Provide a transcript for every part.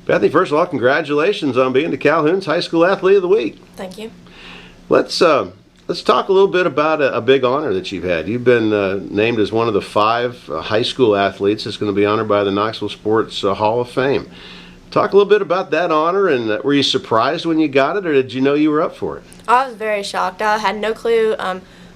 Bethany, first of all, congratulations on being the Calhoun's High School Athlete of the Week. Thank you. Let's talk a little bit about a big honor that you've had. You've been named as one of the 5 high school athletes that's going to be honored by the Knoxville Sports Hall of Fame. Talk a little bit about that honor, and were you surprised when you got it, or did you know you were up for it? I was very shocked. I had no clue.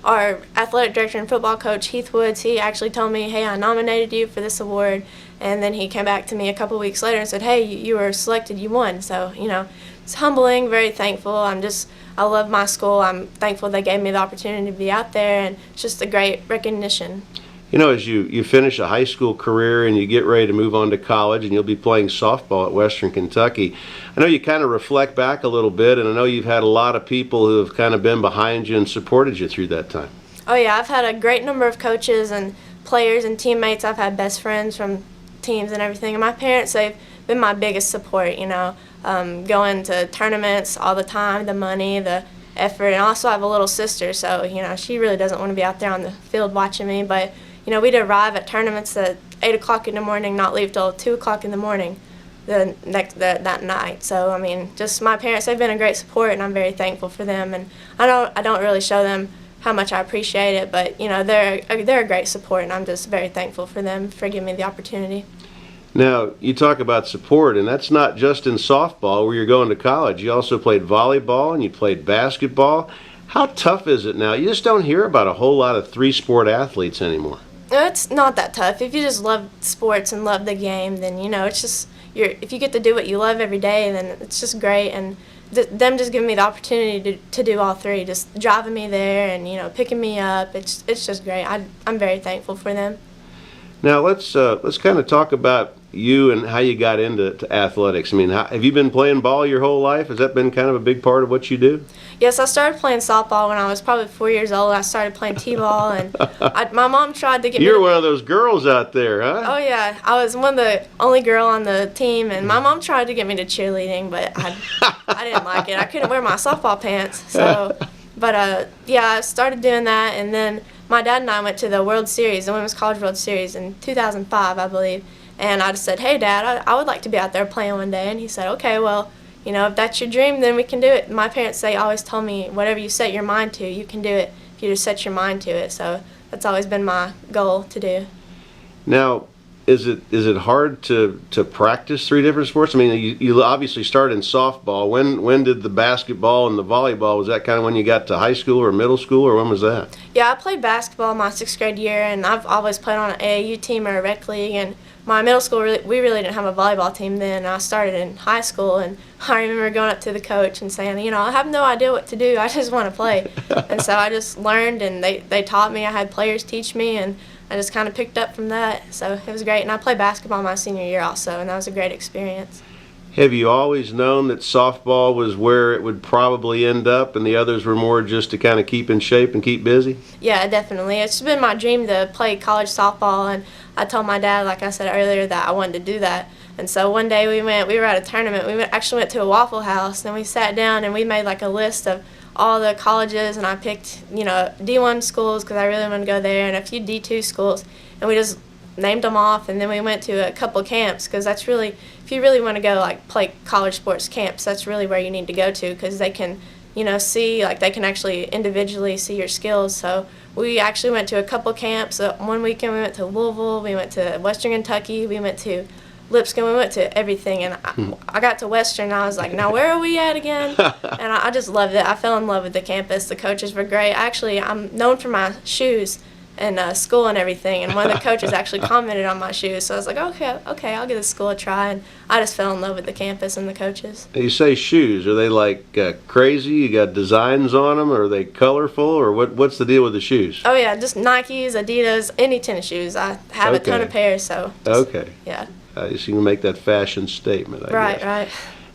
Our athletic director and football coach, Heath Woods, he actually told me, hey, I nominated you for this award. And then he came back to me a couple weeks later and said, hey, you were selected, you won. So, it's humbling, very thankful. I love my school. I'm thankful they gave me the opportunity to be out there, and it's just a great recognition. As you finish a high school career and you get ready to move on to college, and you'll be playing softball at Western Kentucky, I know you kind of reflect back a little bit, and I know you've had a lot of people who have kind of been behind you and supported you through that time. Oh yeah, I've had a great number of coaches and players and teammates. I've had best friends from teams and everything. And my parents, they've been my biggest support, going to tournaments all the time, the money, the effort. And also I have a little sister, so, she really doesn't want to be out there on the field watching me. But, we'd arrive at tournaments at 8 o'clock in the morning, not leave till 2 o'clock in the morning that night. So, just my parents, they've been a great support, and I'm very thankful for them. And I don't really show them how much I appreciate it, but, they're a great support, and I'm just very thankful for them for giving me the opportunity. Now, you talk about support, and that's not just in softball where you're going to college. You also played volleyball and you played basketball. How tough is it now? You just don't hear about a whole lot of 3-sport athletes anymore. It's not that tough. If you just love sports and love the game, then, it's just, if you get to do what you love every day, then it's just great. And them just giving me the opportunity to do all 3, just driving me there and, picking me up, it's just great. I'm very thankful for them. Now, let's kind of talk about you and how you got into athletics. Have you been playing ball your whole life? Has that been kind of a big part of what you do? Yes, I started playing softball when I was probably 4 years old. I started playing t-ball, and my mom tried to get me. You're one of those girls out there, huh? Oh yeah, I was one of the only girl on the team, and my mom tried to get me to cheerleading, but I didn't like it. I couldn't wear my softball pants, so. But yeah, I started doing that, and then my dad and I went to the World Series, the Women's College World Series in 2005, I believe. And I just said, hey, Dad, I would like to be out there playing one day. And he said, okay, well, if that's your dream, then we can do it. My parents, they always told me, whatever you set your mind to, you can do it if you just set your mind to it. So that's always been my goal to do. Now, is it hard to practice 3 different sports? You obviously started in softball. When did the basketball and the volleyball, was that kind of when you got to high school or middle school, or when was that? Yeah, I played basketball my 6th grade year, and I've always played on an AAU team or a rec league. And my middle school, we really didn't have a volleyball team then. I started in high school, and I remember going up to the coach and saying, I have no idea what to do. I just want to play. And so I just learned, and they taught me. I had players teach me, and I just kind of picked up from that. So it was great. And I played basketball my senior year also, and that was a great experience. Have you always known that softball was where it would probably end up, and the others were more just to kind of keep in shape and keep busy? Yeah, definitely. It's been my dream to play college softball, and I told my dad, like I said earlier, that I wanted to do that. And so one day we were at a tournament. We actually went to a Waffle House, and we sat down and we made like a list of all the colleges, and I picked, D1 schools because I really wanted to go there, and a few D2 schools, and we just named them off. And then we went to a couple of camps, because that's really, if you really want to go play college sports camps, that's really where you need to go to, because they can, see, they can actually individually see your skills. So we actually went to a couple camps. One weekend we went to Louisville, we went to Western Kentucky, we went to Lipscomb, we went to everything, and I got to Western, and I was like, now where are we at again? And I just loved it. I fell in love with the campus. The coaches were great. Actually, I'm known for my shoes in school and everything, and one of the coaches actually commented on my shoes, so I was like, okay, I'll give this school a try, and I just fell in love with the campus and the coaches. You say shoes, are they crazy? You got designs on them, or are they colorful, or what's the deal with the shoes? Oh yeah, just Nikes, Adidas, any tennis shoes. I have a ton of pairs, so yeah. So you can make that fashion statement, I guess. Right.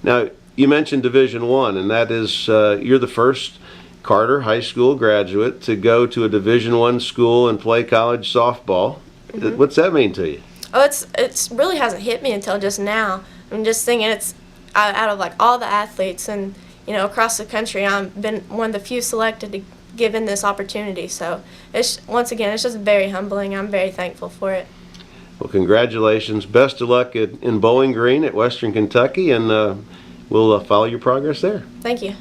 Now, you mentioned Division I, and that is, you're the first Carter High School graduate to go to a Division I school and play college softball. Mm-hmm. What's that mean to you? Oh, it's really hasn't hit me until just now. I'm just thinking it's out of all the athletes and across the country, I've been one of the few selected to given this opportunity. So once again, it's just very humbling. I'm very thankful for it. Well, congratulations. Best of luck in Bowling Green at Western Kentucky, and we'll follow your progress there. Thank you.